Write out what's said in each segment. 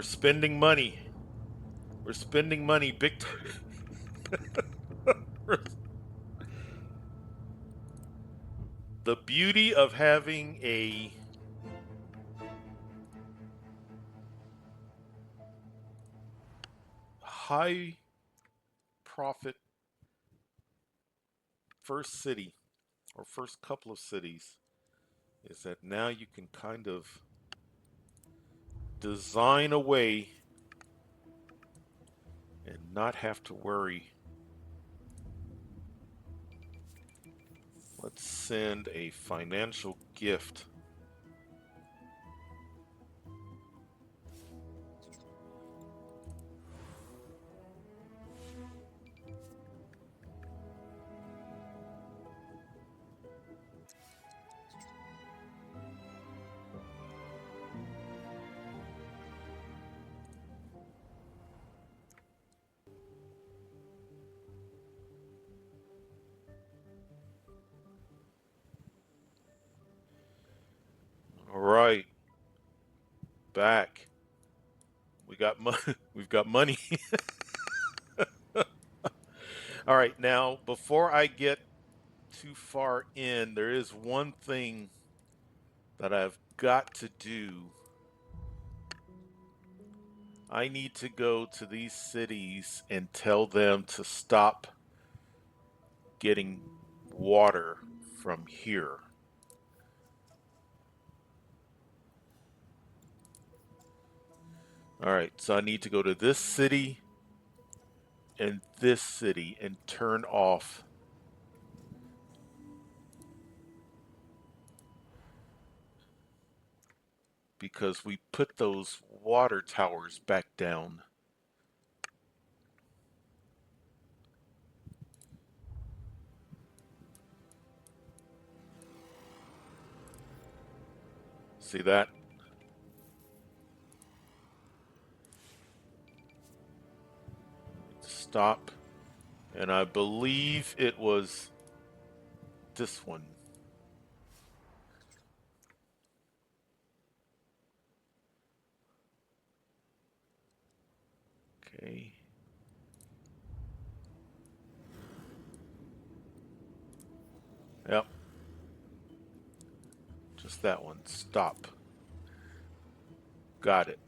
spending money. We're spending money big time. The beauty of having a high profit first city or first couple of cities is that now you can kind of design a way and not have to worry. Let's send a financial gift. All right, back. We got money. We've got money. All right, now before I get too far in, there is one thing that I've got to do. I need to go to these cities and tell them to stop getting water from here. All right, so I need to go to this city and this city and turn off because we put those water towers back down. See that? Stop. And I believe it was this one. Okay. Yep. Just that one. Stop. Got it.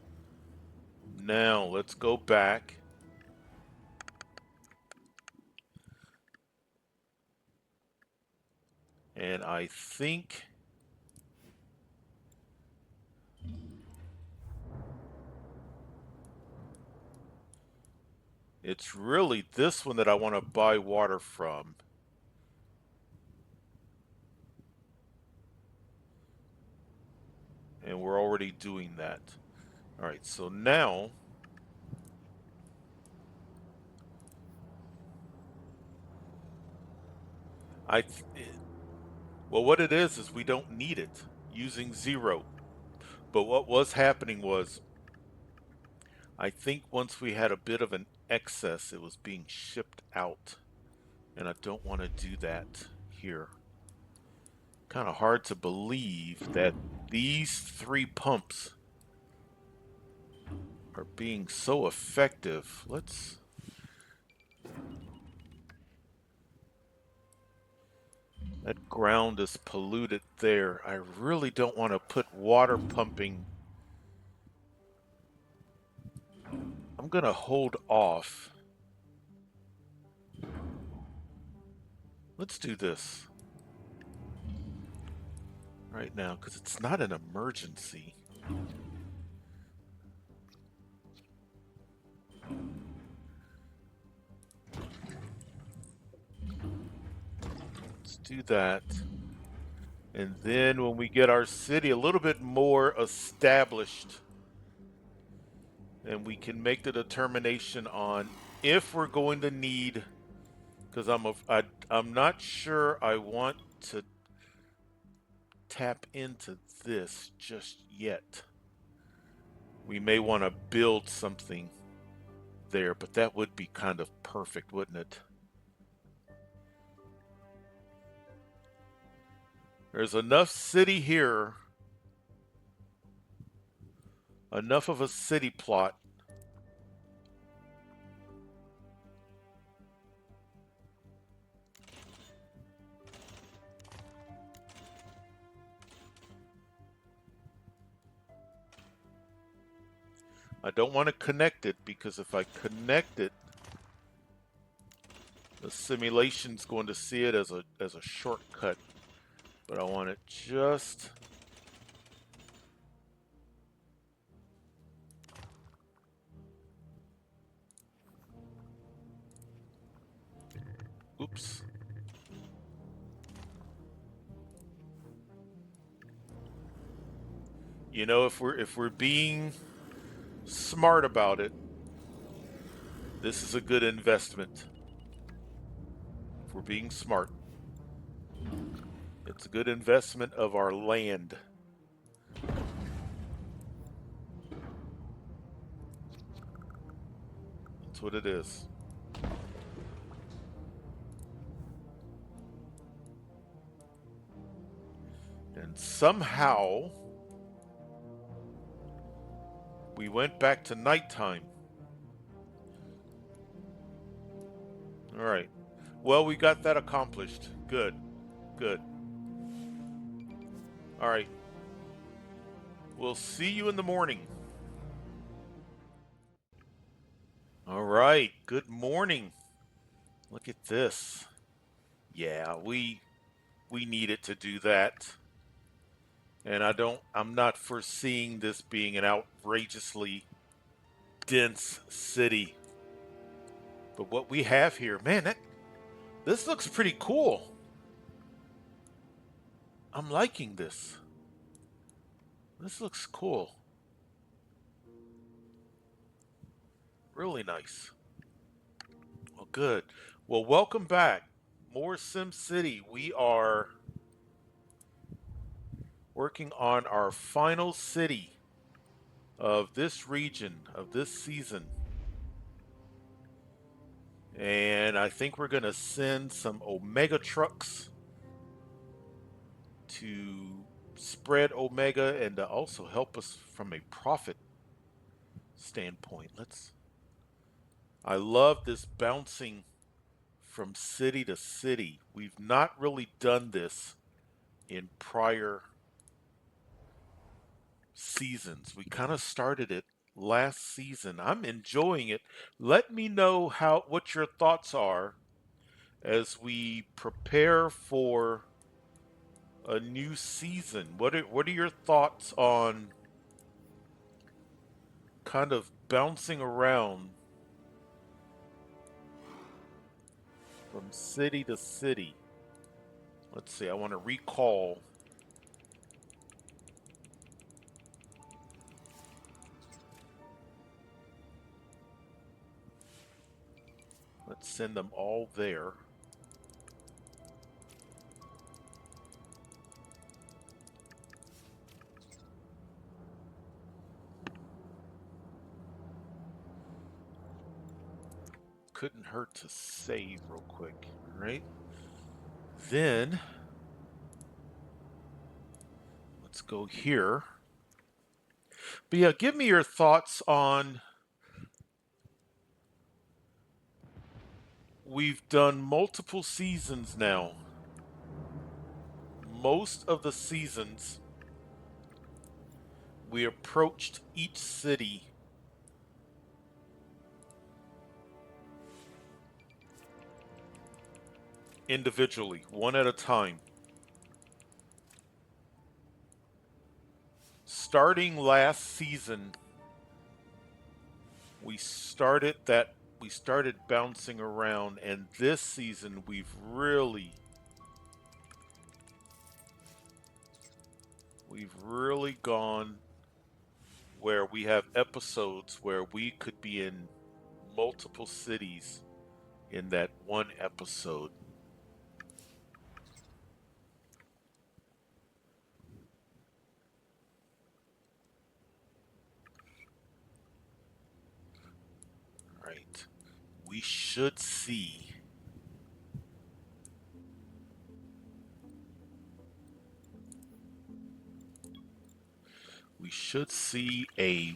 Now let's go back. And I think it's really this one that I want to buy water from. And we're already doing that. All right, so now well, what it is we don't need it using 0. But what was happening was I think once we had a bit of an excess, it was being shipped out. And I don't want to do that here. Kind of hard to believe that these 3 pumps are being so effective. That ground is polluted there. I really don't want to put water pumping. I'm going to hold off. Let's do this right now because it's not an emergency. Let's do that. And then when we get our city a little bit more established, then we can make the determination on if we're going to need, because I'm not sure I want to tap into this just yet. We may want to build something there, but that would be kind of perfect, wouldn't it? There's enough city here, enough of a city plot. I don't want to connect it because if I connect it, the simulation's going to see it as a shortcut. But I want it just oops. You know, if we're being smart about it, this is a good investment. If we're being smart, it's a good investment of our land. That's what it is. And somehow we went back to nighttime. All right. Well, we got that accomplished. Good. Good. All right. We'll see you in the morning. All right. Good morning. Look at this. Yeah, we needed to do that. And I'm not foreseeing this being an outrageously dense city. But what we have here, man, this looks pretty cool. I'm liking this. This looks cool. Really nice. Well, good. Well, welcome back. More SimCity. We are working on our final city of this region, of this season. And I think we're going to send some Omega trucks to spread Omega and to also help us from a profit standpoint. I love this bouncing from city to city. We've not really done this in prior seasons. We kind of started it last season. I'm enjoying it. Let me know what your thoughts are as we prepare for a new season. What are your thoughts on kind of bouncing around from city to city? Let's see. I want to recall. Let's send them all there. Couldn't hurt to save real quick, right? Then let's go here. But yeah, give me your thoughts on. We've done multiple seasons now. Most of the seasons, we approached each city individually, one at a time. Starting last season, we started bouncing around, and this season we've really gone where we have episodes where we could be in multiple cities in that one episode. Right. We should see a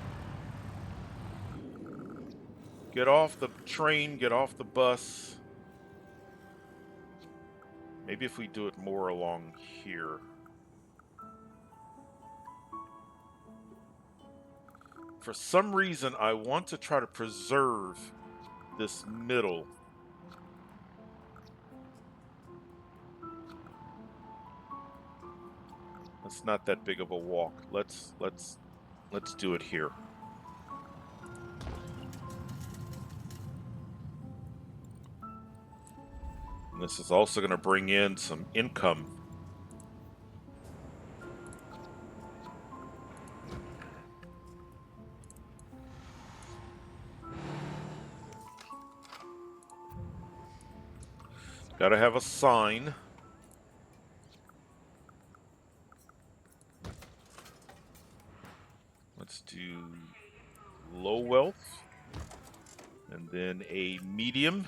Get off the train, get off the bus. Maybe if we do it more along here. For some reason, I want to try to preserve this middle. It's not that big of a walk. Let's do it here. And this is also going to bring in some income. Gotta have a sign. Let's do low wealth. And then a medium.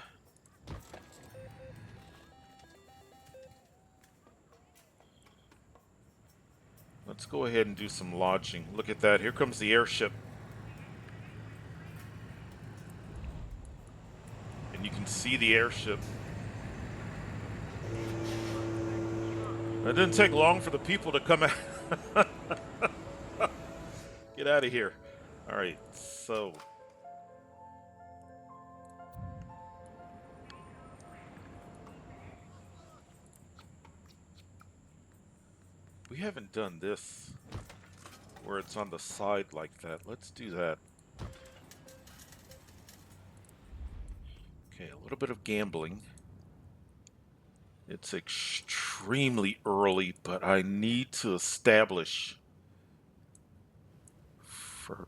Let's go ahead and do some lodging. Look at that. Here comes the airship. And you can see the airship. It didn't take long for the people to come out. Get out of here. All right, so we haven't done this where it's on the side like that. Let's do that. Okay, a little bit of gambling. It's extremely early, but I need to establish for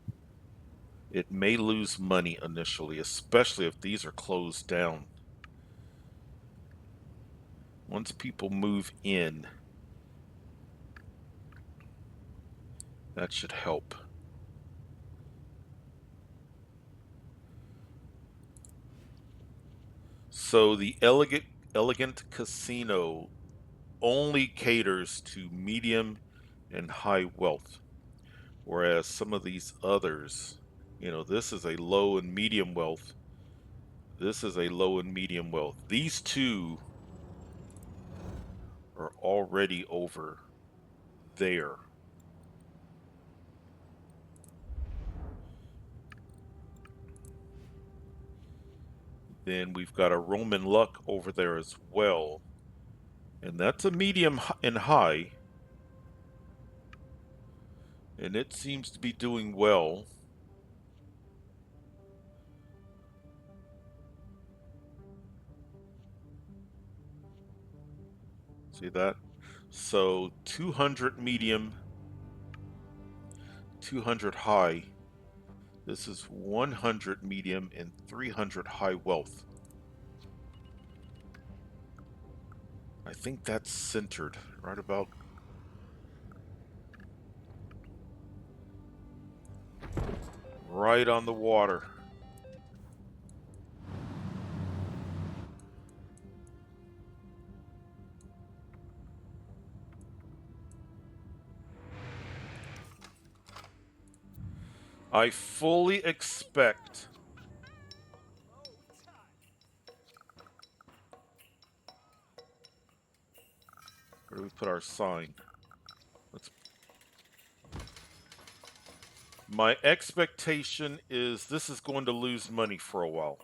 it may lose money initially, especially if these are closed down. Once people move in, that should help. So the elegant casino only caters to medium and high wealth, whereas some of these others, you know, this is a low and medium wealth. This is a low and medium wealth. These two are already over there. Then we've got a Roman luck over there as well. And that's a medium and high. And it seems to be doing well. See that? So 200 medium, 200 high. This is 100 medium and 300 high wealth. I think that's centered right about right on the water. I fully expect where do we put our sign? My expectation is this is going to lose money for a while.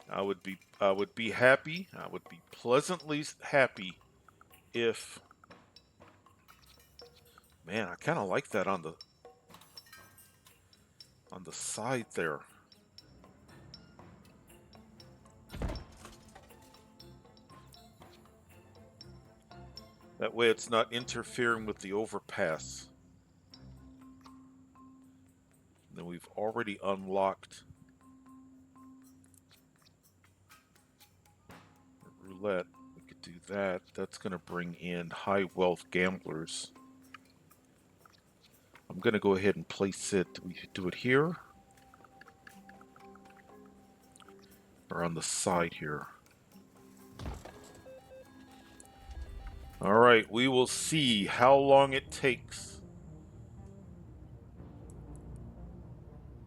I would be happy. I would be pleasantly happy if, man, I kind of like that on the side there. That way it's not interfering with the overpass. Then we've already unlocked the roulette. We could do that. That's going to bring in high wealth gamblers. I'm going to go ahead and place it. We could do it here or on the side here. All right, we will see how long it takes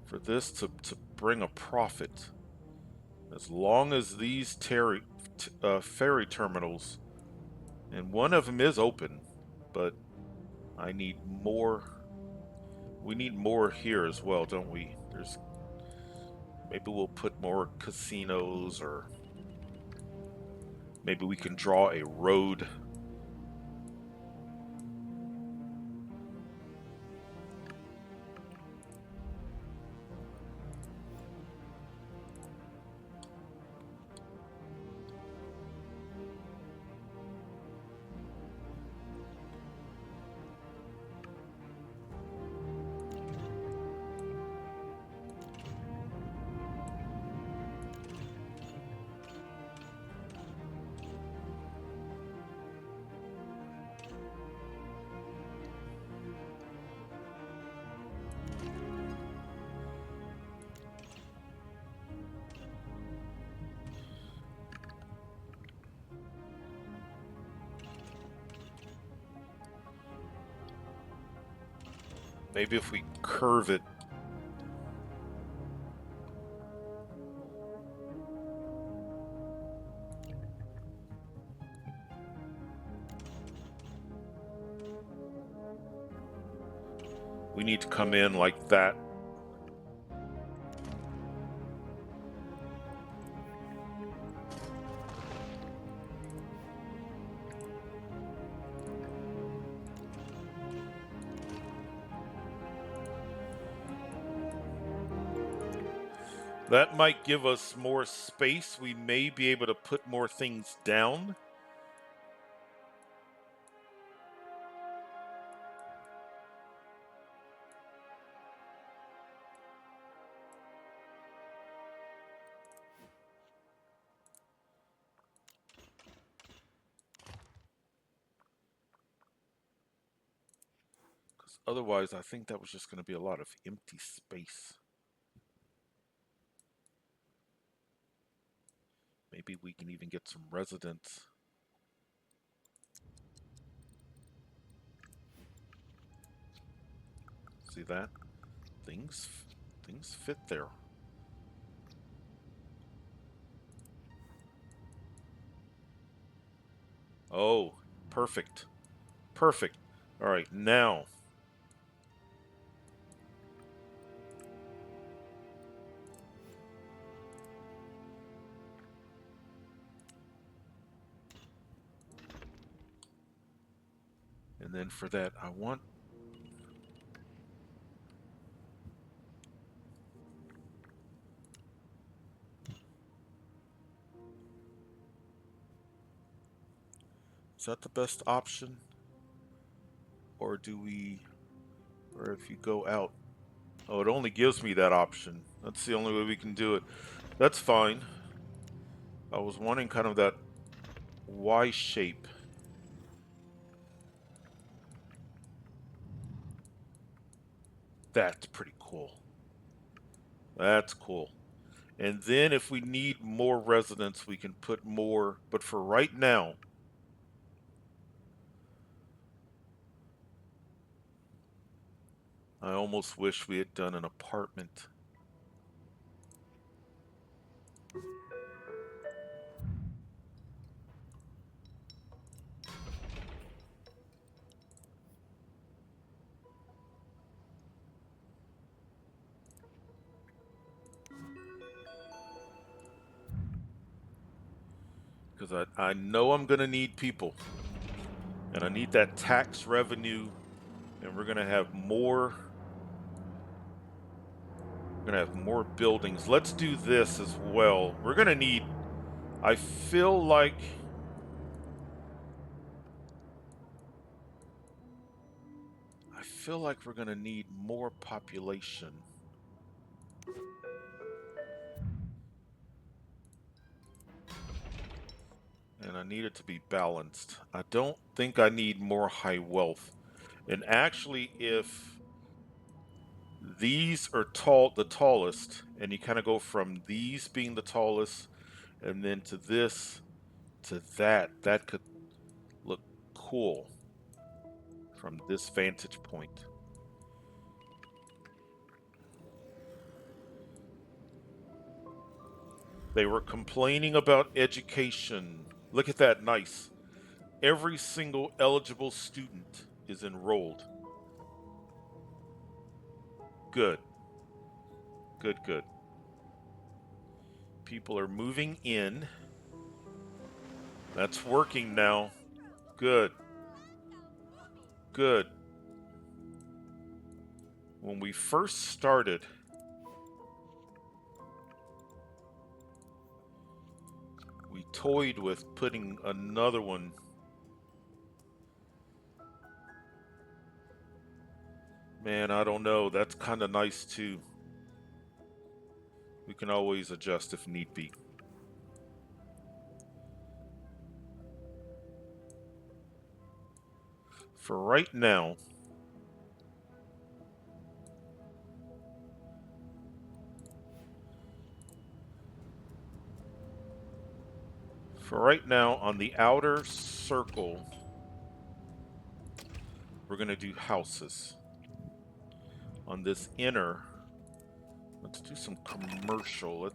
for this to bring a profit. As long as these ferry terminals, and one of them is open, but I need more. We need more here as well, don't we? Maybe we'll put more casinos, or maybe we can draw a road. Maybe if we curve it. We need to come in like that. That might give us more space. We may be able to put more things down. Because otherwise, I think that was just going to be a lot of empty space. Maybe we can even get some residents. See that? Things fit there. Oh, perfect. Perfect. All right, now. And then for that, I want. Is that the best option? Or do we. Or if you go out. Oh, it only gives me that option. That's the only way we can do it. That's fine. I was wanting kind of that Y shape. That's pretty cool. That's cool. And then if we need more residents, we can put more. But for right now, I almost wish we had done an apartment. Because I know I'm going to need people. And I need that tax revenue. And we're going to have more. We're going to have more buildings. Let's do this as well. We're going to need. I feel like. I feel like we're going to need more population. And I need it to be balanced. I don't think I need more high wealth. And actually, if these are the tallest, and you kind of go from these being the tallest, and then to this, to that could look cool from this vantage point. They were complaining about education. Look at that, nice. Every single eligible student is enrolled. Good, good, good. People are moving in. That's working now. Good, good. When we first started, we toyed with putting another one. Man, I don't know. That's kind of nice too. We can always adjust if need be. For right now, on the outer circle, we're going to do houses. On this inner, let's do some commercial.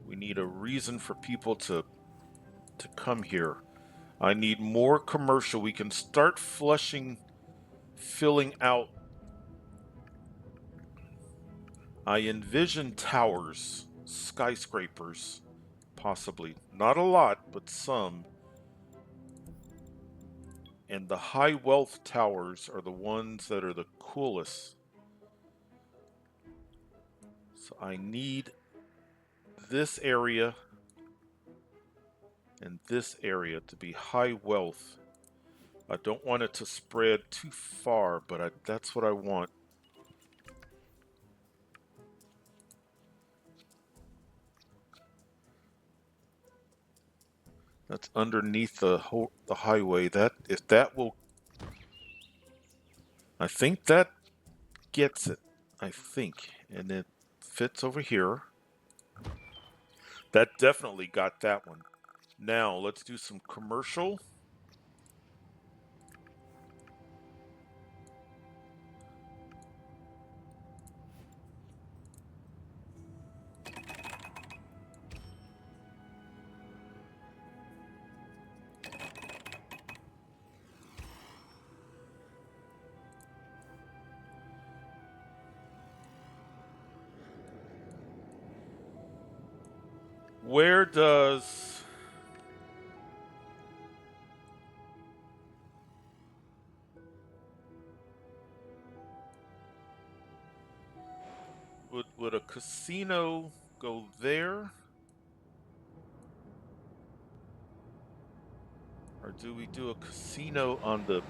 We need a reason for people to come here. I need more commercial. We can start filling out. I envision towers, skyscrapers, possibly. Not a lot, but some. And the high wealth towers are the ones that are the coolest. So I need this area and this area to be high wealth. I don't want it to spread too far, but that's what I want. That's underneath the highway. That will, I think that gets it. I think, and it fits over here. That definitely got that one. Now let's do some commercial. Where does would a casino go there? Or do we do a casino on the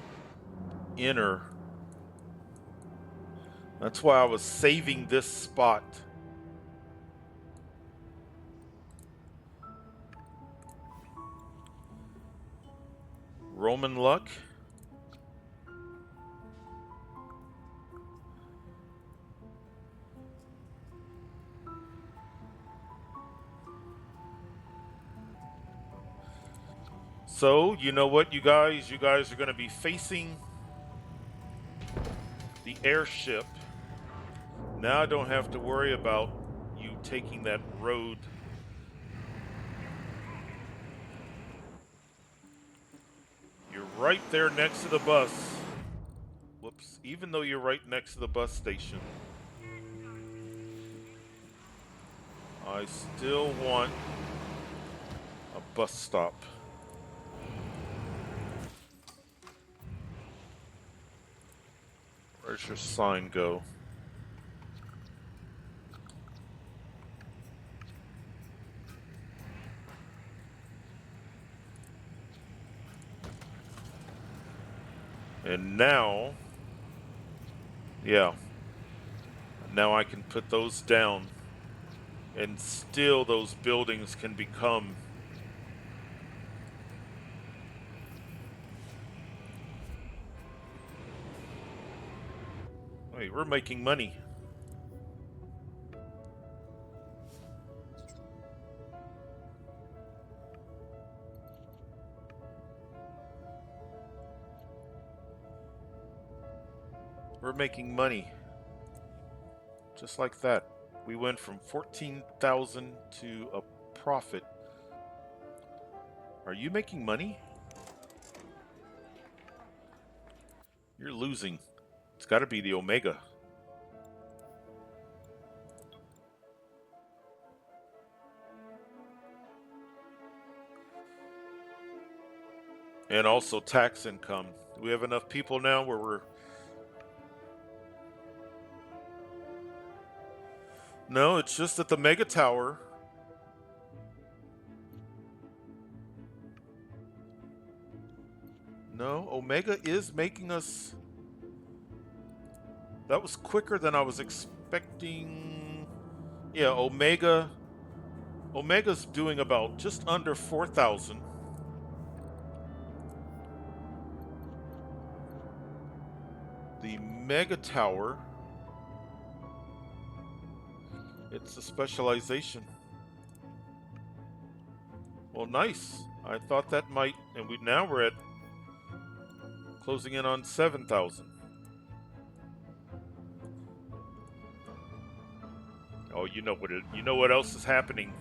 inner? That's why I was saving this spot. Roman luck. So, you know what, you guys are going to be facing the airship. Now I don't have to worry about you taking that road. You're right there next to the bus. Whoops. Even though you're right next to the bus station, I still want a bus stop. Where's your sign go? And now, yeah, now I can put those down, and still those buildings can become Wait, we're making money. We're making money. Just like that. We went from 14,000 to a profit. Are you making money? You're losing. It's got to be the Omega. And also tax income. Do we have enough people now where we're... No, it's just that the Mega Tower... No, Omega is making us... That was quicker than I was expecting. Yeah, Omega's doing about just under 4,000. The Mega Tower, it's a specialization. Well, nice. I thought that might, and now we're at closing in on 7,000. Oh, you know what else is happening.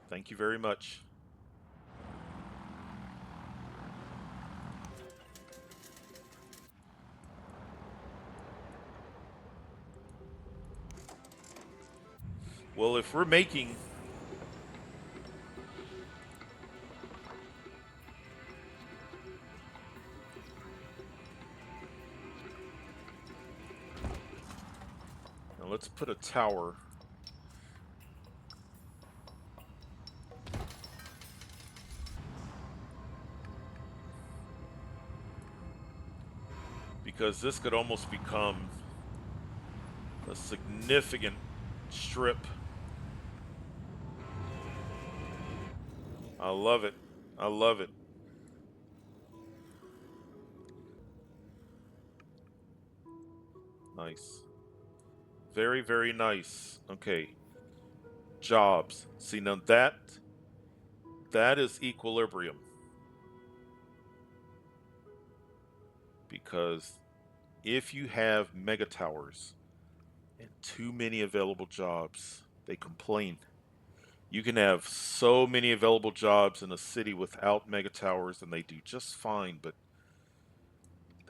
Thank you very much. Well, if we're making... Now let's put a tower. Because this could almost become a significant strip. I love it. I love it. Nice. Very, very nice. Okay. Jobs. See, now that is equilibrium. Because if you have mega towers and too many available jobs, they complain. You can have so many available jobs in a city without mega towers and they do just fine, but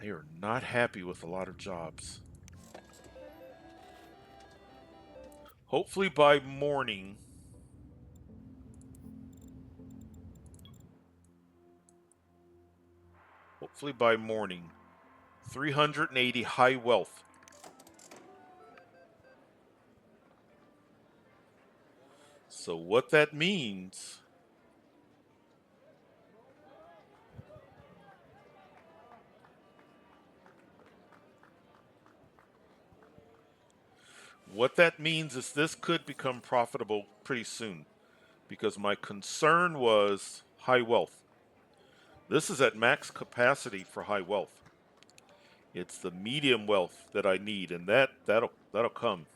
they are not happy with a lot of jobs. Hopefully by morning, hopefully by morning, 380 high wealth. So what that means, is this could become profitable pretty soon, because my concern was high wealth. This is at max capacity for high wealth. It's the medium wealth that I need, and that'll come.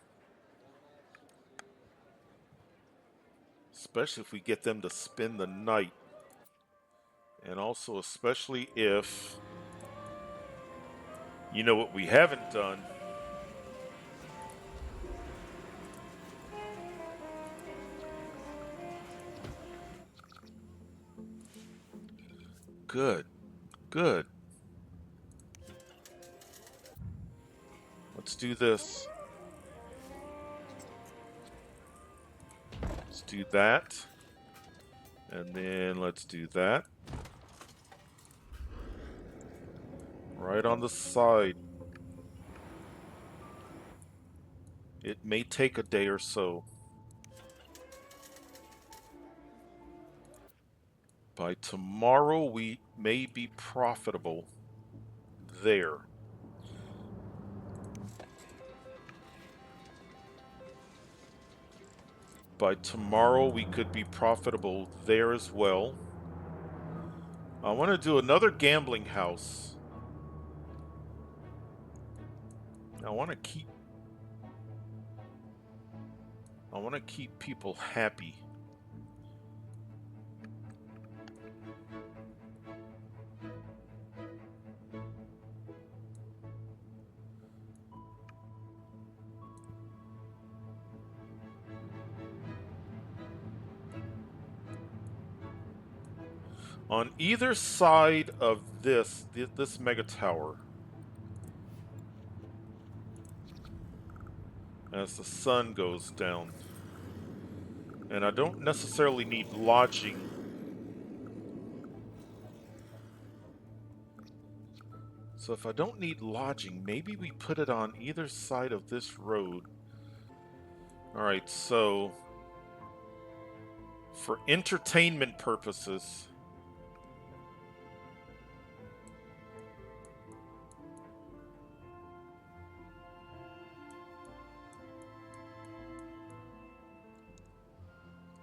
Especially if we get them to spend the night. And also especially if, you know what we haven't done. Good. Good. Let's do this. Let's do that. And then let's do that. Right on the side. It may take a day or so. By tomorrow, we may be profitable there. By tomorrow, we could be profitable there as well. I want to do another gambling house. I want to keep people happy. On either side of this mega tower, as the sun goes down. And I don't necessarily need lodging. So if I don't need lodging, maybe we put it on either side of this road. Alright, so for entertainment purposes,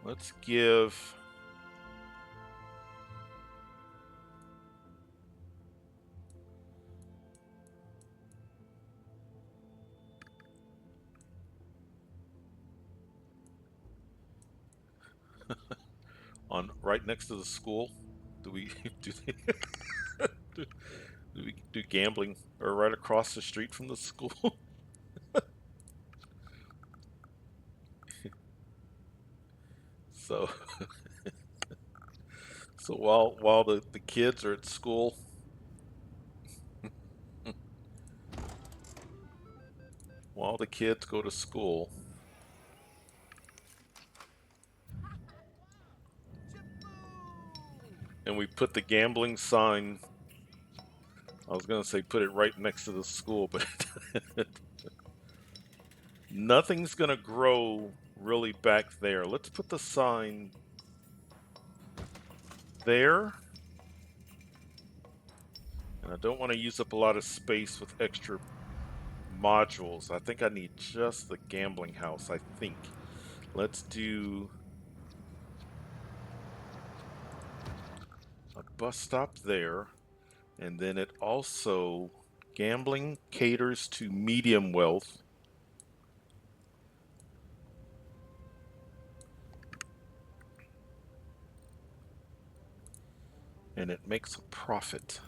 let's give on right next to the school. Do we do, do we do gambling or right across the street from the school? So so while the kids are at school, while the kids go to school, and we put the gambling sign. I was gonna say put it right next to the school, but nothing's gonna grow really back there. Let's put the sign there. And I don't want to use up a lot of space with extra modules. I think I need just the gambling house, I think. Let's do a bus stop there. And then it also, gambling caters to medium wealth. And it makes a profit.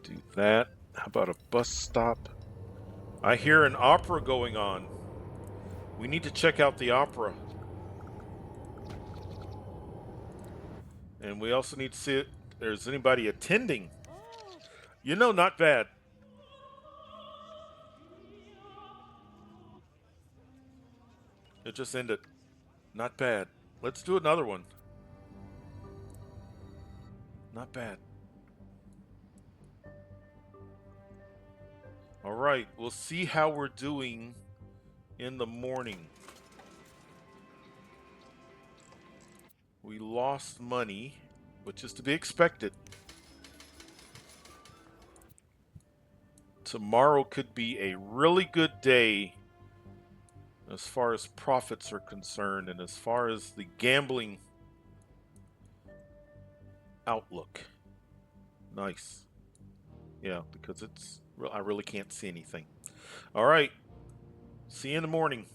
Do that. How about a bus stop? I hear an opera going on. We need to check out the opera. And we also need to see if there's anybody attending. You know, not bad. It just ended. Not bad. Let's do another one. Not bad. All right, we'll see how we're doing in the morning. We lost money, which is to be expected. Tomorrow could be a really good day as far as profits are concerned and as far as the gambling outlook. Nice. Yeah, because I really can't see anything. All right. See you in the morning.